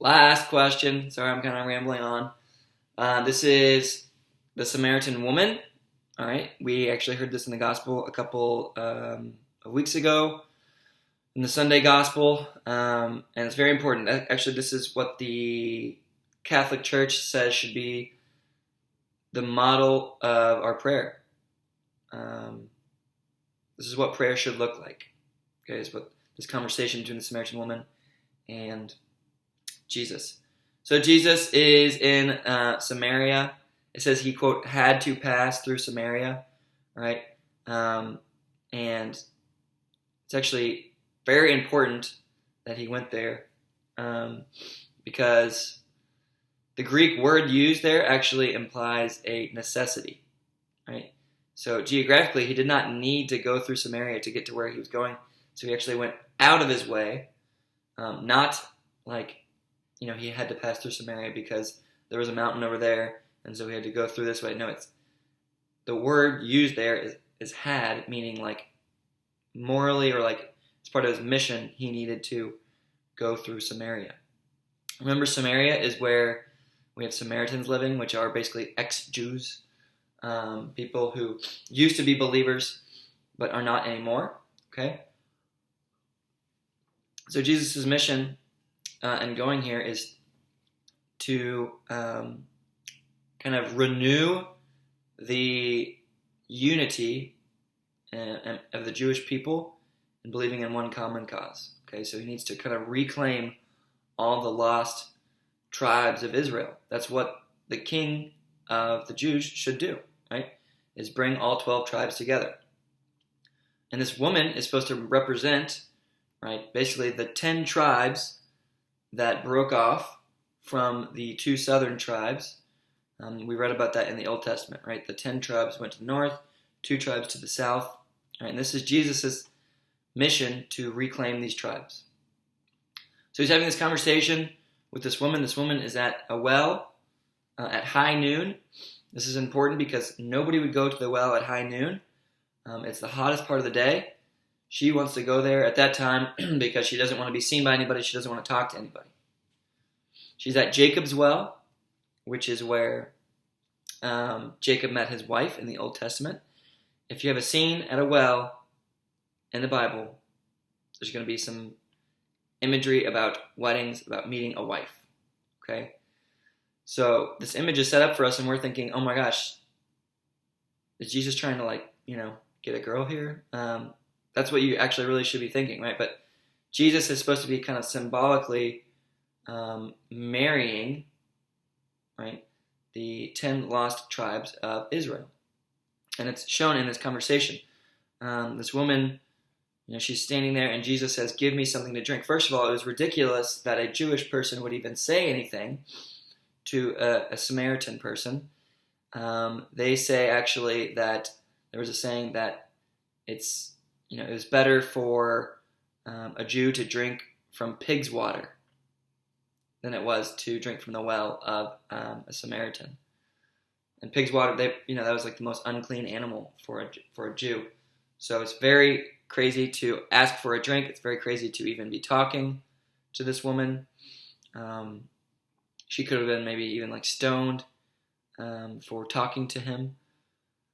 Last question. Sorry, I'm kind of rambling on. This is the Samaritan woman. All right. We actually heard this in the gospel a couple of weeks ago in the Sunday gospel. And it's very important. Actually, this is what the Catholic Church says should be the model of our prayer. This is what prayer should look like. Okay, is what this conversation between the Samaritan woman and Jesus. So Jesus is in Samaria. It says he, quote, had to pass through Samaria, right? And it's actually very important that he went there because the Greek word used there actually implies a necessity, right? So geographically, he did not need to go through Samaria to get to where he was going. So he actually went out of his way, not like, he had to pass through Samaria because there was a mountain over there, and so he had to go through this way. No, it's the word used there is had, meaning like morally or like as part of his mission, he needed to go through Samaria. Remember, Samaria is where we have Samaritans living, which are basically ex-Jews, people who used to be believers but are not anymore. Okay? So Jesus' mission and going here is to kind of renew the unity of the Jewish people and believing in one common cause. Okay, so he needs to kind of reclaim all the lost tribes of Israel. That's what the king of the Jews should do, right? Is bring all 12 tribes together. And this woman is supposed to represent, right, basically the 10 tribes that broke off from the 2 southern tribes. We read about that in the Old Testament, right? The 10 tribes went to the north, 2 tribes to the south. Right? And this is Jesus' mission to reclaim these tribes. So he's having this conversation with this woman. This woman is at a well at high noon. This is important because nobody would go to the well at high noon. It's the hottest part of the day. She wants to go there at that time because she doesn't want to be seen by anybody. She doesn't want to talk to anybody. She's at Jacob's well, which is where Jacob met his wife in the Old Testament. If you have a scene at a well in the Bible, there's going to be some imagery about weddings, about meeting a wife. Okay? So this image is set up for us, and we're thinking, oh my gosh, is Jesus trying to get a girl here? That's what you actually really should be thinking, right? But Jesus is supposed to be kind of symbolically marrying, right, the 10 lost tribes of Israel. And it's shown in this conversation. This woman, she's standing there, and Jesus says, give me something to drink. First of all, it was ridiculous that a Jewish person would even say anything to a Samaritan person. They say actually that there was a saying that it was better for a Jew to drink from pig's water than it was to drink from the well of a Samaritan. And pig's water, that was like the most unclean animal for a Jew. So it's very crazy to ask for a drink. It's very crazy to even be talking to this woman. She could have been maybe even stoned for talking to him.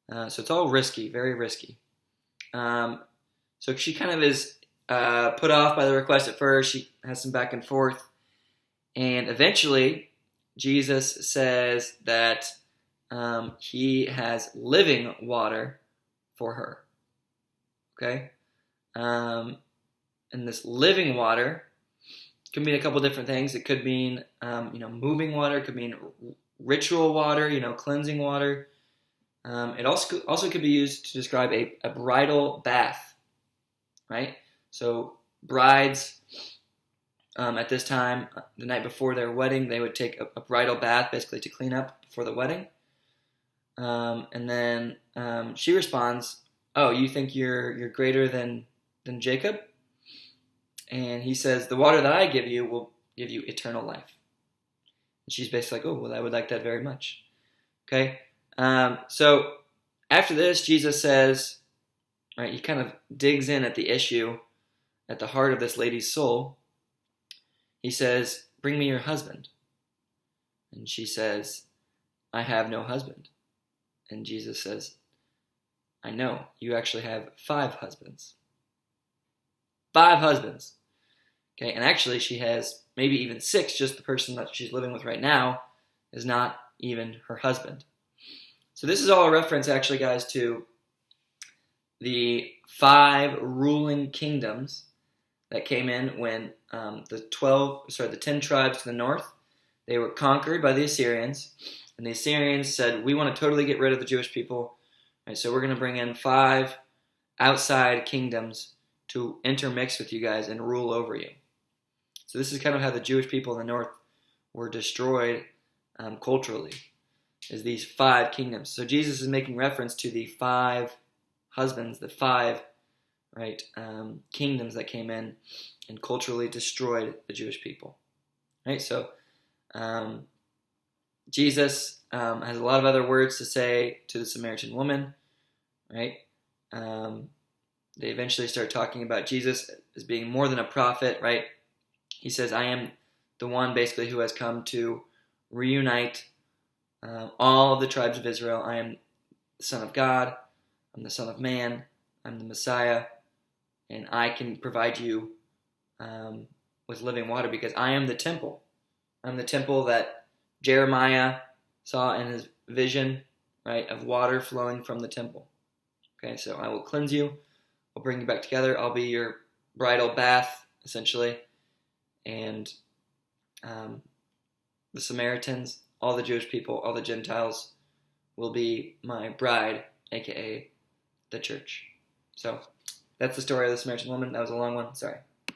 So it's all risky, very risky. So she kind of is put off by the request at first. She has some back and forth. And eventually, Jesus says that he has living water for her. Okay? And this living water can mean a couple different things. It could mean, moving water. It could mean ritual water, cleansing water. It also could be used to describe a bridal bath, right? So brides, at this time, the night before their wedding, they would take a bridal bath basically to clean up before the wedding. And then she responds, oh, you think you're greater than Jacob? And he says, the water that I give you will give you eternal life. And she's basically like, oh, well, I would like that very much. Okay? So after this, Jesus says, right, he kind of digs in at the issue, at the heart of this lady's soul. He says, bring me your husband. And she says, I have no husband. And Jesus says, I know, you actually have 5 husbands. 5 husbands. Okay, and actually she has maybe even 6, just the person that she's living with right now is not even her husband. So this is all a reference, actually, guys, to the 5 ruling kingdoms that came in when the 10 tribes to the north, they were conquered by the Assyrians, and the Assyrians said, we want to totally get rid of the Jewish people, right, so we're going to bring in 5 outside kingdoms to intermix with you guys and rule over you. So this is kind of how the Jewish people in the north were destroyed culturally, is these 5 kingdoms. So Jesus is making reference to the 5 husbands, the 5 kingdoms that came in and culturally destroyed the Jewish people. Right? So Jesus has a lot of other words to say to the Samaritan woman. Right? They eventually start talking about Jesus as being more than a prophet. Right? He says, I am the one basically who has come to reunite all of the tribes of Israel. I am the Son of God. I'm the Son of Man. I'm the Messiah. And I can provide you with living water because I am the temple. I'm the temple that Jeremiah saw in his vision, right, of water flowing from the temple. Okay, so I will cleanse you. I'll bring you back together. I'll be your bridal bath, essentially. And the Samaritans, all the Jewish people, all the Gentiles will be my bride, aka the church. So that's the story of the Samaritan woman. That was a long one. Sorry.